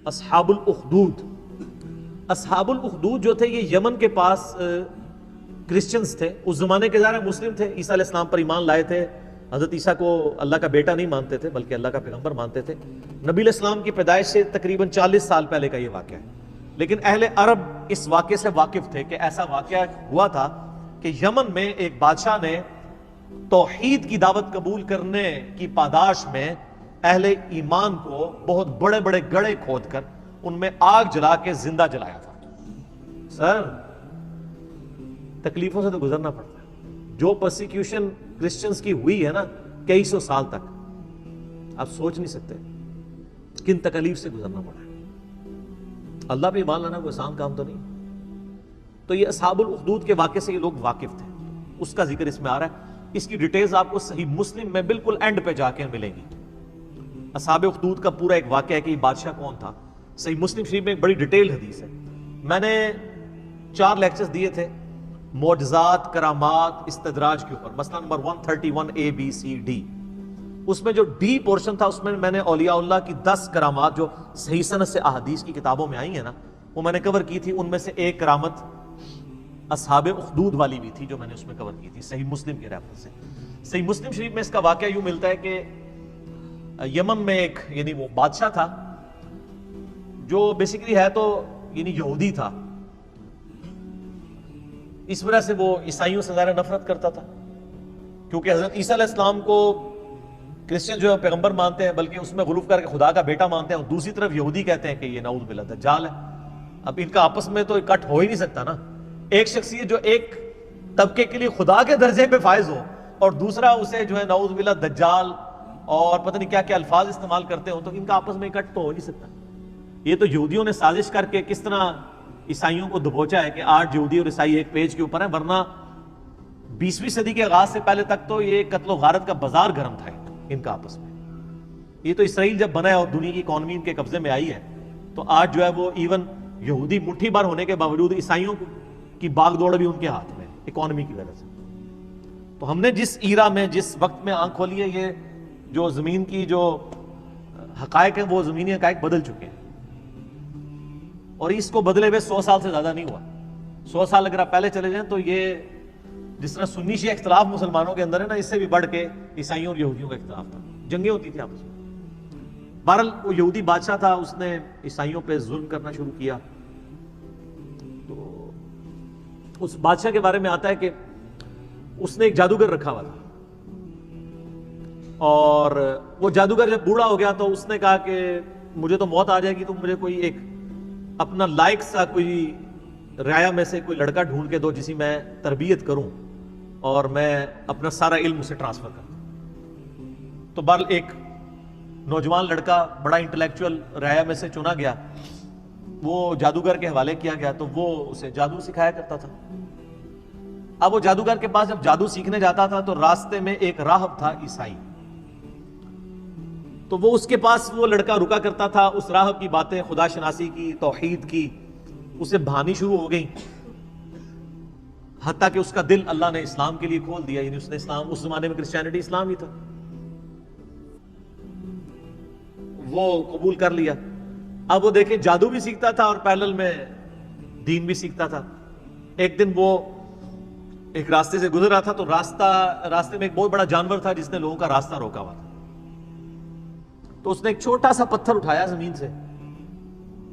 اصحاب الاخدود. اصحاب الاخدود جو تھے یہ یمن کے پاس کرسچنز تھے. اس زمانے کے ظاہر مسلم تھے, عیسیٰ علیہ السلام پر ایمان لائے تھے, حضرت عیسیٰ کو اللہ کا بیٹا نہیں مانتے تھے بلکہ اللہ کا پیغمبر مانتے تھے. نبی علیہ السلام کی پیدائش سے تقریباً 40 سال پہلے کا یہ واقعہ ہے. لیکن اہل عرب اس واقعے سے واقف تھے کہ ایسا واقعہ ہوا تھا کہ یمن میں ایک بادشاہ نے توحید کی دعوت قبول کرنے کی پاداش میں اہل ایمان کو بہت بڑے بڑے گڑھے کھود کر ان میں آگ جلا کے زندہ جلایا تھا. سر تکلیفوں سے تو گزرنا پڑتا ہے. جو پرسیکیوشن کرسچنز کی ہوئی ہے نا کئی سو سال تک, آپ سوچ نہیں سکتے کن تکلیف سے گزرنا پڑا ہے. اللہ پہ ایمان لانا کوئی آسان کام تو نہیں. تو یہ اصحاب الاخدود کے واقعے سے یہ لوگ واقف تھے, اس کا ذکر اس میں آ رہا ہے. اس کی ڈیٹیلز آپ کو صحیح مسلم میں بالکل اینڈ پہ جا کے ملیں گی. اصحاب اخدود کا پورا ایک واقعہ ہے کہ یہ بادشاہ کون تھا. صحیح مسلم شریف میں ایک بڑی ڈیٹیل حدیث ہے. میں نے 4 لیکچرز دیے تھے معجزات, کرامات, استدراج کے اوپر, مثلا number 131 A B C D. اس میں جو ڈی پورشن تھا اس میں نے اولیاء اللہ کی 10 کرامات جو صحیح سند سے احادیث کی کتابوں میں آئی ہیں نا وہ میں نے کور کی تھی. ان میں سے ایک کرامت اصحاب اخدود والی بھی تھی جو میں نے اس میں کور کی تھی صحیح مسلم کے ریفرنس سے. صحیح مسلم شریف میں اس کا واقعہ یوں ملتا ہے کہ یمن میں ایک یعنی وہ بادشاہ تھا جو بیسیکلی ہے تو یعنی یہودی تھا. اس وجہ سے وہ عیسائیوں سے زیادہ نفرت کرتا تھا کیونکہ حضرت عیسیٰ علیہ السلام کو کرسچن جو ہے پیغمبر مانتے ہیں بلکہ اس میں غلوف کر کے خدا کا بیٹا مانتے ہیں, اور دوسری طرف یہودی کہتے ہیں کہ یہ نعوذ باللہ دجال ہے. اب ان کا آپس میں تو اکٹھ ہو ہی نہیں سکتا نا. ایک شخصیت جو ایک طبقے کے لیے خدا کے درجے پہ فائز ہو اور دوسرا اسے جو ہے نعوذ باللہ دجال اور پتہ نہیں کیا کیا الفاظ استعمال کرتے ہوں, تو ان کا آپس میں اکٹھ تو ہو نہیں سکتا. یہ تو یہودیوں نے سازش کر کے کس طرح عیسائیوں کو دبوچا ہے کہ 8 یہودی اور عیسائی ایک پیج کے اوپر ہیں, ورنہ 20ویں صدی کے آغاز سے پہلے تک تو یہ قتل و غارت کا بازار گرم تھا ان کا آپس میں. یہ تو اسرائیل جب بنا ہے اور دنیا کی اکانومی ان کے قبضے میں آئی ہے تو آج جو ہے وہ ایون یہودی مٹھی بھر ہونے کے باوجود عیسائیوں کی باغ دوڑ بھی ان کے ہاتھ میں اکانومی کی وجہ سے. تو ہم نے جس ایرا میں جس وقت میں آنکھ کھولی ہے, یہ جو زمین کی جو حقائق ہیں وہ زمینی حقائق بدل چکے ہیں, اور اس کو بدلے ہوئے 100 سال سے زیادہ نہیں ہوا. 100 سال اگر آپ پہلے چلے جائیں تو یہ جس طرح سنی شیعہ اختلاف مسلمانوں کے اندر ہے نا, اس سے بھی بڑھ کے عیسائیوں اور یہودیوں کا اختلاف تھا, جنگیں ہوتی تھیں آپس میں. بہرحال وہ یہودی بادشاہ تھا, اس نے عیسائیوں پہ ظلم کرنا شروع کیا. تو اس بادشاہ کے بارے میں آتا ہے کہ اس نے ایک جادوگر رکھا ہوا تھا, اور وہ جادوگر جب بوڑھا ہو گیا تو اس نے کہا کہ مجھے تو موت آ جائے گی, تو مجھے کوئی ایک اپنا لائق سا کوئی رعایا میں سے کوئی لڑکا ڈھونڈ کے دو جسی میں تربیت کروں اور میں اپنا سارا علم اسے ٹرانسفر کروں. تو بہرحال ایک نوجوان لڑکا بڑا انٹلیکچوئل رعایا میں سے چنا گیا, وہ جادوگر کے حوالے کیا گیا, تو وہ اسے جادو سکھایا کرتا تھا. اب وہ جادوگر کے پاس جب جادو سیکھنے جاتا تھا تو راستے میں ایک راہب تھا عیسائی, تو وہ اس کے پاس وہ لڑکا رکا کرتا تھا. اس راہب کی باتیں خدا شناسی کی, توحید کی اسے بھانی شروع ہو گئی, حتیٰ کہ اس کا دل اللہ نے اسلام کے لیے کھول دیا. یعنی اس نے اسلام, اس زمانے میں کرسچینٹی اسلام ہی تھا, وہ قبول کر لیا. اب وہ دیکھیں جادو بھی سیکھتا تھا اور پیرلل میں دین بھی سیکھتا تھا. ایک دن وہ ایک راستے سے گزر رہا تھا تو راستے میں ایک بہت بڑا جانور تھا جس نے لوگوں کا راستہ روکا ہوا تھا. تو اس نے ایک چھوٹا سا پتھر اٹھایا زمین سے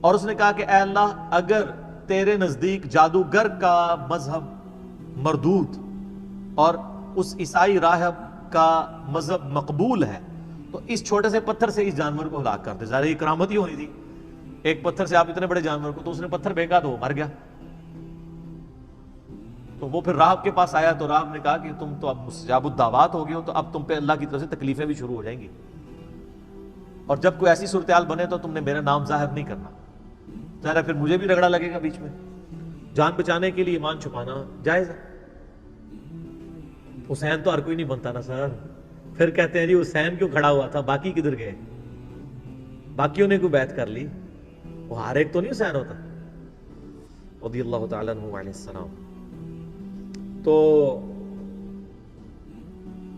اور اس نے کہا کہ اے اللہ, اگر تیرے نزدیک جادوگر کا مذہب مردود اور اس عیسائی راہب کا مذہب مقبول ہے تو اس چھوٹے سے پتھر سے اس جانور کو ہلاک کر دے. ظاہر یہ کرامت ہی ہونی تھی, ایک پتھر سے آپ اتنے بڑے جانور کو, تو اس نے پتھر پھینکا تو وہ مر گیا. تو وہ پھر راہب کے پاس آیا تو راہب نے کہا کہ تم تو اب مستجاب الدعوات ہو گئے ہو, تو اب تم پہ اللہ کی طرف سے تکلیفیں بھی شروع ہو جائیں گی, اور جب کوئی ایسی صورتحال بنے تو تم نے میرا نام ظاہر نہیں کرنا. ظاہر پھر مجھے بھی رگڑا لگے گا بیچ میں. جان بچانے کے لیے ایمان چھپانا جائز ہے. حسین تو ہر کوئی نہیں بنتا نا سر. پھر کہتے ہیں جی حسین کیوں کھڑا ہوا تھا, باقی کدھر گئے, باقیوں نے کوئی بیعت کر لی, وہ ہر ایک تو نہیں حسین ہوتا رضی اللہ تعالیٰ عنہ علیہ السلام. تو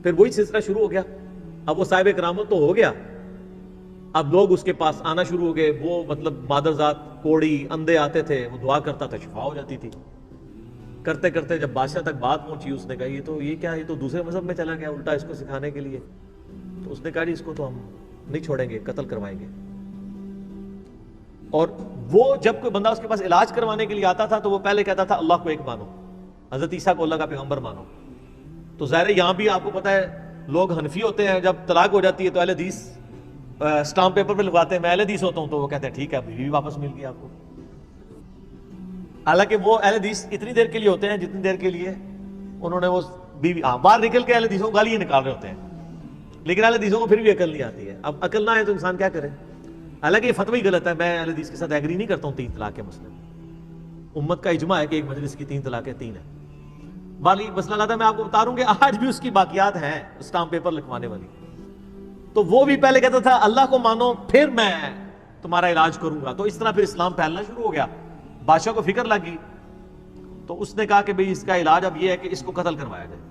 پھر وہی سلسلہ شروع ہو گیا. اب وہ صاحب کرامت تو ہو گیا, اب لوگ اس کے پاس آنا شروع ہو گئے، وہ مطلب مادر ذات کوڑی اندھے آتے تھے، وہ دعا کرتا تھا، شفا ہو جاتی تھی۔ کرتے کرتے جب بادشاہ تک بات پہنچی، اس نے کہا یہ کیا، یہ تو دوسرے مذہب میں چلا گیا الٹا اس کو سکھانے کے لیے۔ تو اس نے کہا اس کو تو ہم نہیں چھوڑیں گے، قتل کروائیں گے۔ اور وہ جب کوئی بندہ اس کے پاس علاج کروانے کے لیے آتا تھا تو وہ پہلے کہتا تھا اللہ کو ایک مانو، حضرت عیسیٰ کو اللہ کا پیغمبر مانو۔ تو ظاہر ہے یہاں بھی آپ کو پتا ہے لوگ حنفی ہوتے ہیں، جب طلاق ہو جاتی ہے تو اہل حدیث اسٹامپ پیپر پہ لگواتے ہیں، میں اہل حدیث ہوتا ہوں، تو وہ کہتے ہیں ٹھیک ہے بیوی واپس مل گئی آپ کو۔ حالانکہ وہ اہل حدیث اتنی دیر کے لیے ہوتے ہیں جتنی دیر کے لیے انہوں نے وہ بیوی باہر نکل کے اہل حدیثوں کو گالیاں نکال رہے ہوتے ہیں، لیکن اہل حدیثوں کو پھر بھی عقل نہیں آتی ہے۔ اب عقل نہ ہے تو انسان کیا کرے؟ حالانکہ یہ فتوی غلط ہے، میں اہل حدیث کے ساتھ ایگری نہیں کرتا ہوں 3 طلاق کے مسئلے میں۔ امت کا اجماع ہے کہ ایک مجلس کی 3 طلاقیں 3 ہیں۔ بالی مسئلہ لاتا میں آپ کو بتا رہا ہوں کہ آج بھی اس کی باقیات ہیں اسٹامپ پیپر لکھوانے والی۔ تو وہ بھی پہلے کہتا تھا اللہ کو مانو پھر میں تمہارا علاج کروں گا۔ تو اس طرح پھر اسلام پھیلنا شروع ہو گیا، بادشاہ کو فکر لگی، تو اس نے کہا کہ بھئی اس کا علاج اب یہ ہے کہ اس کو قتل کروایا جائے۔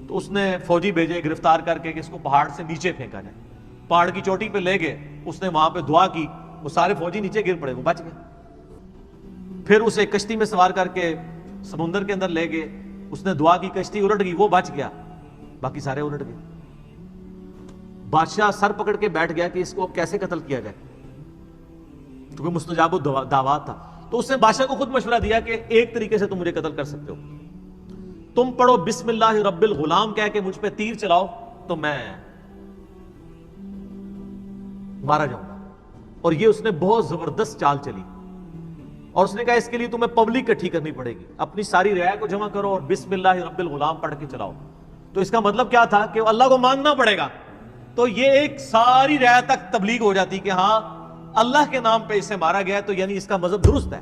تو اس نے فوجی بھیجے گرفتار کر کے کہ اس کو پہاڑ سے نیچے پھینکا جائے۔ پہاڑ کی چوٹی پہ لے گئے، اس نے وہاں پہ دعا کی، وہ سارے فوجی نیچے گر پڑے، وہ بچ گئے۔ پھر اسے کشتی میں سوار کر کے سمندر کے اندر لے گئے، اس نے دعا کی، کشتی الٹ گئی، وہ بچ گیا، باقی سارے الٹ گئے۔ بادشاہ سر پکڑ کے بیٹھ گیا کہ اس کو اب کیسے قتل کیا جائے، کیونکہ مستجاب الدعوات تھا۔ تو اس نے بادشاہ کو خود مشورہ دیا کہ ایک طریقے سے تم مجھے قتل کر سکتے ہو، تم پڑھو بسم اللہ رب الغلام کہہ کے مجھ پہ تیر چلاؤ تو میں مارا جاؤں گا۔ اور یہ اس نے بہت زبردست چال چلی، اور اس نے کہا اس کے لیے تمہیں پبلک اکٹھی کرنی پڑے گی، اپنی ساری رعایا کو جمع کرو اور بسم اللہ رب الغلام پڑھ کے چلاؤ۔ تو اس کا مطلب کیا تھا کہ اللہ کو ماننا پڑے گا۔ تو یہ ایک ساری رعایا تک تبلیغ ہو جاتی کہ ہاں اللہ کے نام پہ اسے مارا گیا تو یعنی اس کا مذہب درست ہے۔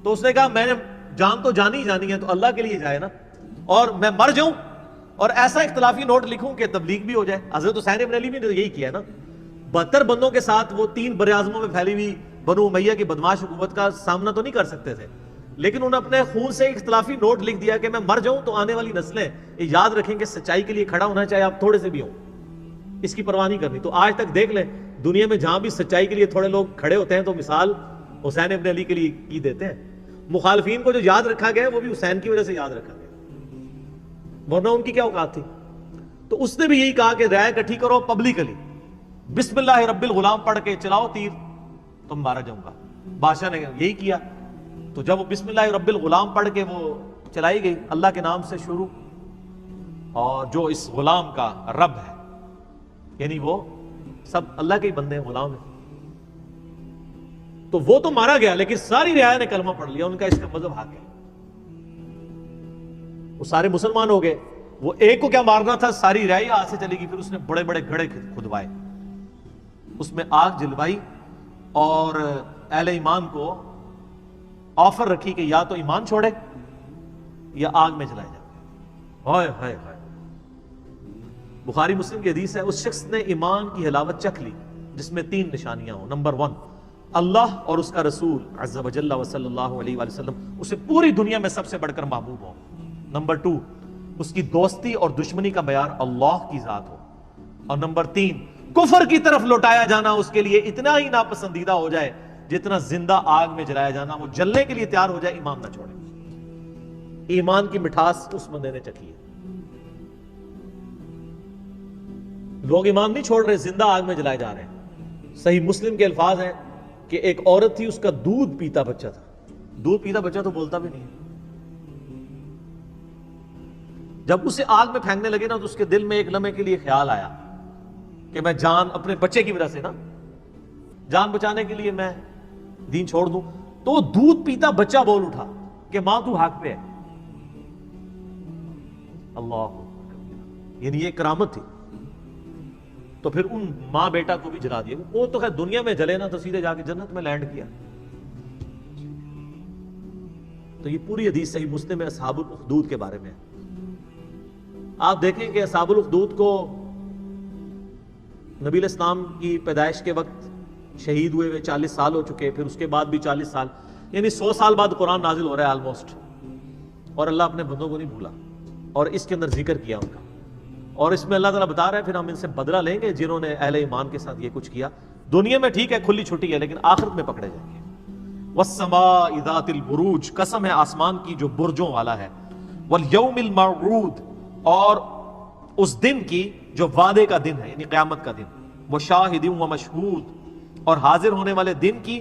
تو اس نے کہا میں نے جان تو جانی ہے تو اللہ کے لیے جائے نا، اور میں مر جاؤں اور ایسا اختلافی نوٹ لکھوں کہ تبلیغ بھی ہو جائے۔ حضرت حسین ابن علی بھی نے یہی کیا نا، 72 بندوں کے ساتھ وہ 3 براعظموں میں پھیلی ہوئی بنو امیہ کی بدماش حکومت کا سامنا تو نہیں کر سکتے تھے، لیکن انہوں نے اپنے خون سے اختلافی نوٹ لکھ دیا کہ میں مر جاؤں تو آنے والی نسلیں یہ یاد رکھیں کہ سچائی کے لیے کھڑا ہونا چاہے آپ تھوڑے سے بھی ہوں، اس کی پرواہ نہیں کرنی۔ تو آج تک دیکھ لیں دنیا میں جہاں بھی سچائی کے لیے تھوڑے لوگ کھڑے ہوتے ہیں تو مثال حسین ابن علی کے لیے کی دیتے ہیں۔ مخالفین کو جو یاد رکھا گیا وہ بھی حسین کی وجہ سے یاد رکھا گیا، ورنہ ان کی کیا اوقات تھی۔ تو اس نے بھی یہی کہا کہ رعایا اکٹھی کرو پبلکلی، بسم اللہ رب الغلام پڑھ کے چلاؤ تیر، تم مارا جاؤں گا۔ بادشاہ نے یہی کیا۔ تو جب وہ بسم اللہ رب الغلام پڑھ کے وہ چلائی گئی اللہ کے نام سے شروع، اور جو اس غلام کا رب ہے یعنی وہ سب اللہ کے ہی بندے ہیں، غلام ہیں، تو وہ تو مارا گیا، لیکن ساری رعایا نے کلمہ پڑھ لیا، ان کا اس کا مذہب حق ہے، وہ سارے مسلمان ہو گئے۔ وہ ایک کو کیا مارنا تھا، ساری رعایا ہاتھ سے چلی گئی۔ پھر اس نے بڑے بڑے گھڑے کھدوائے، اس میں آگ جلوائی اور اہل ایمان کو آفر رکھی کہ یا تو ایمان چھوڑے یا آگ میں جلائے جائے۔ ہائے ہائے ہائے، بخاری مسلم کی حدیث ہے، اس شخص نے ایمان کی حلاوت چکھ لی جس میں 3 نشانیاں ہوں۔ نمبر 1 اللہ اور اس کا رسول عز و جل و صلی اللہ علیہ وآلہ وسلم اسے پوری دنیا میں سب سے بڑھ کر محبوب ہو۔ نمبر 2 اس کی دوستی اور دشمنی کا معیار اللہ کی ذات ہو۔ اور نمبر 3 کفر کی طرف لوٹایا جانا اس کے لیے اتنا ہی ناپسندیدہ ہو جائے جتنا زندہ آگ میں جلایا جانا، وہ جلنے کے لیے تیار ہو جائے، ایمان نہ چھوڑے۔ ایمان کی مٹھاس اس بندے نے چکھی ہے۔ لوگ ایمان نہیں چھوڑ رہے، زندہ آگ میں جلائے جا رہے ہیں۔ صحیح مسلم کے الفاظ ہیں کہ ایک عورت تھی، اس کا دودھ پیتا بچہ تھا، دودھ پیتا بچہ تو بولتا بھی نہیں ہے۔ جب اسے آگ میں پھینکنے لگے نا تو اس کے دل میں ایک لمحے کے لیے خیال آیا کہ میں جان اپنے بچے کی وجہ سے نا جان بچانے کے لیے میں دین چھوڑ دوں، تو وہ دودھ پیتا بچہ بول اٹھا کہ ماں تو حق پہ ہے۔ اللہ، یعنی یہ کرامت تھی۔ تو پھر ان ماں بیٹا کو بھی جلا دیا۔ وہ تو خیر دنیا میں جلے نا تو سیدھے جا کے جنت میں لینڈ کیا۔ تو یہ پوری حدیث صحیح مسلم میں اصحاب الاخدود کے بارے میں ہے۔ آپ دیکھیں کہ اصحاب الاخدود کو نبی علیہ السلام کی پیدائش کے وقت شہید ہوئے ہوئے 40 سال ہو چکے، پھر اس کے بعد بھی 40 سال، یعنی 100 سال بعد قرآن نازل ہو رہا ہے آلموسٹ، اور اللہ اپنے بندوں کو نہیں بھولا، اور اس کے اندر ذکر کیا ان کا، اور اس میں اللہ تعالیٰ بتا رہا ہے پھر ہم ان سے بدلہ لیں گے جنہوں نے اہل ایمان کے ساتھ یہ کچھ کیا۔ دنیا میں ٹھیک ہے کھلی چھٹی ہے، لیکن آخرت میں پکڑے جائیں گے۔ والسماء ذات البروج، قسم ہے آسمان کی جو برجوں والا ہے، والیوم الموعود، اور اس دن کی جو وعدے کا دن ہے یعنی قیامت کا دن، وشاہد ومشہود، اور حاضر ہونے والے دن کی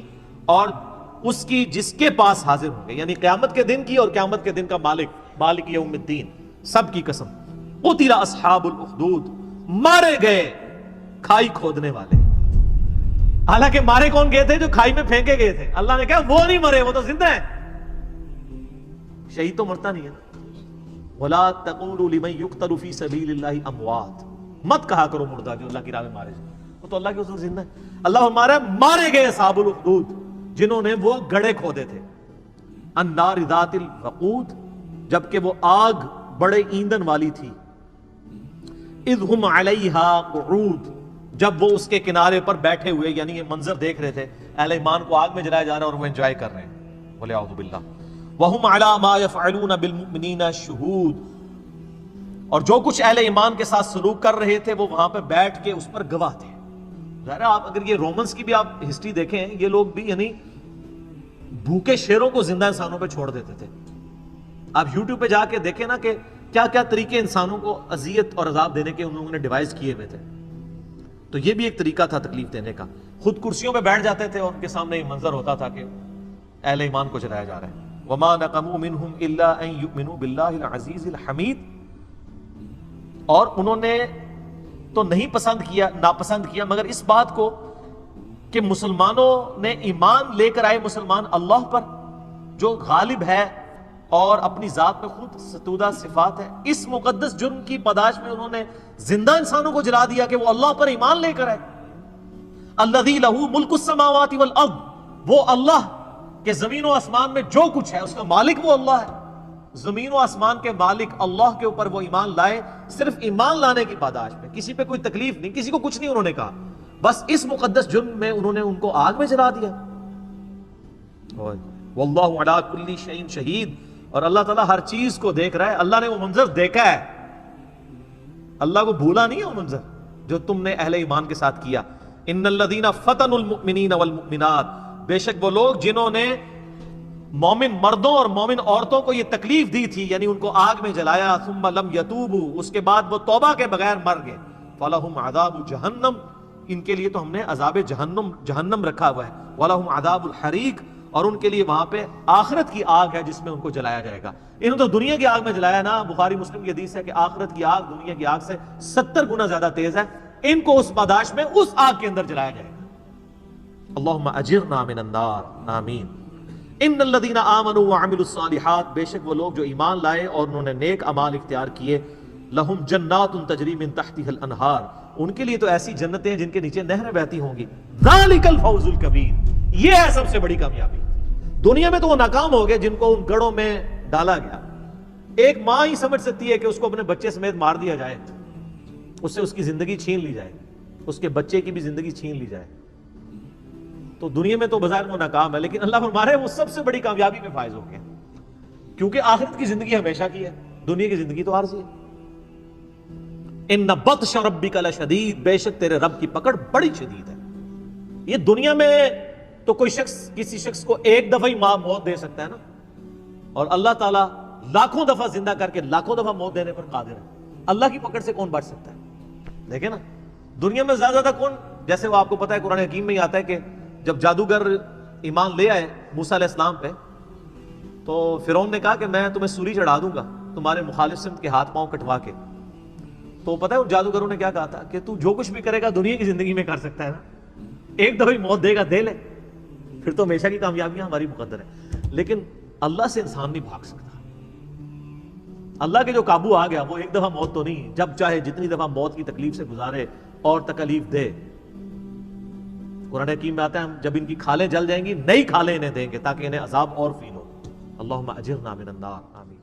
اور اس کی جس کے پاس حاضر ہوں گے، یعنی قیامت کے دن کی اور قیامت کے دن کا مالک یوم الدین، سب کی قسم۔ قتل اصحاب الاخدود، مارے گئے کھائی کھودنے والے۔ حالانکہ مارے کون گئے تھے؟ جو کھائی میں پھینکے گئے تھے۔ اللہ نے کہا وہ نہیں مرے، وہ تو زندہ ہیں۔ شہید تو مرتا نہیں ہے نا۔ وَلَا تَقُولُوا لِمَن يُقْتَلُ فِي سَبِيلِ اللَّهِ أَمْوَاتٌ، مت کہا کرو مردہ جو اللہ کی راہ میں مارے جائے، وہ تو اللہ کے حضور زندہ ہے۔ اللہ ہمارا مارے گئے اصحاب الاخدود، جنہوں نے وہ گڑھے کھودے تھے۔ النار ذات الوقود، جبکہ وہ آگ بڑے ایندھن والی تھی۔ اذ ہم علیہا قعود، جب وہ اس کے کنارے پر بیٹھے ہوئے، یعنی یہ منظر دیکھ رہے تھے، اہل ایمان کو آگ میں جلایا جا رہا ہے اور وہ انجوائے کر رہے ہیں، وَلِعَوْذُ بِاللَّہ۔ وَهُمْ عَلَى مَا يَفْعَلُونَ بِالْمُؤْمِنِينَ شُهُودٌ، اور جو کچھ اہل ایمان کے ساتھ سلوک کر رہے تھے وہ وہاں پہ بیٹھ کے اس پر گواہ تھے۔ ظاہر ہے آپ اگر یہ رومنس کی بھی آپ ہسٹری دیکھیں، یہ لوگ بھی یعنی بھوکے شیروں کو زندہ انسانوں پہ چھوڑ دیتے تھے۔ آپ یوٹیوب پہ جا کے دیکھیں نا کہ کیا کیا طریقے انسانوں کو اذیت اور عذاب دینے کے انہوں نے ڈیوائز کیے ہوئے تھے۔ تو یہ بھی ایک طریقہ تھا تکلیف دینے کا۔ خود کرسیوں پہ بیٹھ جاتے تھے اور ان کے سامنے یہ منظر ہوتا تھا کہ اہل ایمان کو جلایا جا رہا ہے۔ وَمَا نَقَمُوا مِنْهُمْ إِلَّا أَن يُؤْمِنُوا بِاللَّهِ الْعَزِيزِ الْحَمِيدِ، اور انہوں نے تو نہیں ناپسند کیا مگر اس بات کو کہ مسلمانوں نے ایمان لے کر آئے مسلمان اللہ پر جو غالب ہے اور اپنی ذات میں خود ستودہ صفات ہے۔ اس مقدس جرم کی پاداش میں انہوں نے زندہ انسانوں کو جلا دیا کہ وہ اللہ پر ایمان لے کر آئے۔ الذی لہ ملک السماوات والارض، وہ اللہ کہ زمین و آسمان میں جو کچھ ہے اس کا مالک وہ اللہ ہے۔ زمین و آسمان کے مالک اللہ کے اوپر وہ ایمان لائے، صرف ایمان لانے کی پاداش میں، کسی پہ کوئی تکلیف نہیں، کسی کو کچھ نہیں انہوں نے کہا، بس اس مقدس جرم میں انہوں نے ان کو آگ میں جلا دیا۔ واللہ علی کل شیء شہید، اور اللہ تعالیٰ ہر چیز کو دیکھ رہا ہے۔ اللہ نے وہ منظر دیکھا ہے، اللہ کو بھولا نہیں ہے وہ منظر جو تم نے اہل ایمان کے ساتھ کیا۔ ان الذین فتنوا المؤمنین والمؤمنات، بے شک وہ لوگ جنہوں نے مومن مردوں اور مومن عورتوں کو یہ تکلیف دی تھی، یعنی ان کو آگ میں جلایا، ثم لم یتوبوا، اس کے بعد وہ توبہ کے بغیر مر گئے، فلہم عذاب جہنم، ان کے لیے تو ہم نے عذاب جہنم رکھا ہوا ہے، ولہم عذاب الحریق، اور ان کے لیے وہاں پہ آخرت کی آگ ہے جس میں ان کو جلایا جائے گا۔ انہوں نے تو دنیا کی آگ میں جلایا نا، بخاری مسلم کی حدیث ہے کہ آخرت کی آگ دنیا کی آگ سے 70 گنا زیادہ تیز ہے، ان کو اس پاداش میں اس آگ کے اندر جلایا جائے گا۔ اللہم اجرنا من النار، آمین۔ ان الذین آمنوا وعملوا الصالحات، بے شک وہ لوگ جو ایمان لائے اور انہوں نے نیک اعمال اختیار کیے، لہم جنات تجری من تحتها الانہار، ان کے لیے تو ایسی جنتیں ہیں جن کے نیچے نہریں بہتی ہوں گی۔ ذالک الفوز الکبیر، یہ ہے سب سے بڑی کامیابی۔ دنیا میں تو وہ ناکام ہو گئے جن کو ان گڑھوں میں ڈالا گیا۔ ایک ماں ہی سمجھ سکتی ہے کہ اس کو اپنے بچے سمیت مار دیا جائے، اس سے اس کی زندگی چھین لی جائے، اس کے بچے کی بھی زندگی چھین لی جائے، تو دنیا میں تو بظاہر وہ ناکام ہے، لیکن اللہ فرما رہے ہیں وہ سب سے بڑی کامیابی میں فائز ہو گئے، کیونکہ آخرت کی زندگی ہمیشہ کی ہے، دنیا کی زندگی تو عارضی ہے۔ ان بطش ربک لشدید، بے شک تیرے رب کی پکڑ بڑی شدید ہے۔ یہ دنیا میں تو کوئی شخص کسی شخص کو ایک دفعہ ہی موت دے سکتا ہے نا، اور اللہ تعالیٰ لاکھوں دفعہ زندہ کر کے لاکھوں دفعہ موت دینے پر قادر ہے۔ اللہ کی پکڑ سے کون بچ سکتا ہے؟ دیکھیں نا، دنیا میں زیادہ کون، جیسے وہ آپ کو پتا ہے قرآن حکیم میں ہی آتا ہے کہ جب جادوگر ایمان لے آئے موسیٰ علیہ السلام پہ، تو فرعون نے کہا کہ میں تمہیں سولی چڑھا دوں گا تمہارے مخالف سمت کے ہاتھ پاؤں کٹوا کے۔ تو پتہ ہے ان جادوگروں نے کیا کہا تھا کہ تو جو کچھ بھی کرے گا دنیا کی زندگی میں کر سکتا ہے نا، ایک دفعہ موت دے گا دے لے، پھر تو ہمیشہ کی کامیابیاں ہماری مقدر ہے۔ لیکن اللہ سے انسان نہیں بھاگ سکتا، اللہ کے جو قابو آ گیا وہ ایک دفعہ موت تو نہیں، جب چاہے جتنی دفعہ موت کی تکلیف سے گزارے اور تکلیف دے۔ قرآن حکیم میں آتا ہے ہم جب ان کی کھالیں جل جائیں گی نئی کھالیں انہیں دیں گے تاکہ انہیں عذاب اور فیل ہو۔ اللہم اجرنا من النار، آمین۔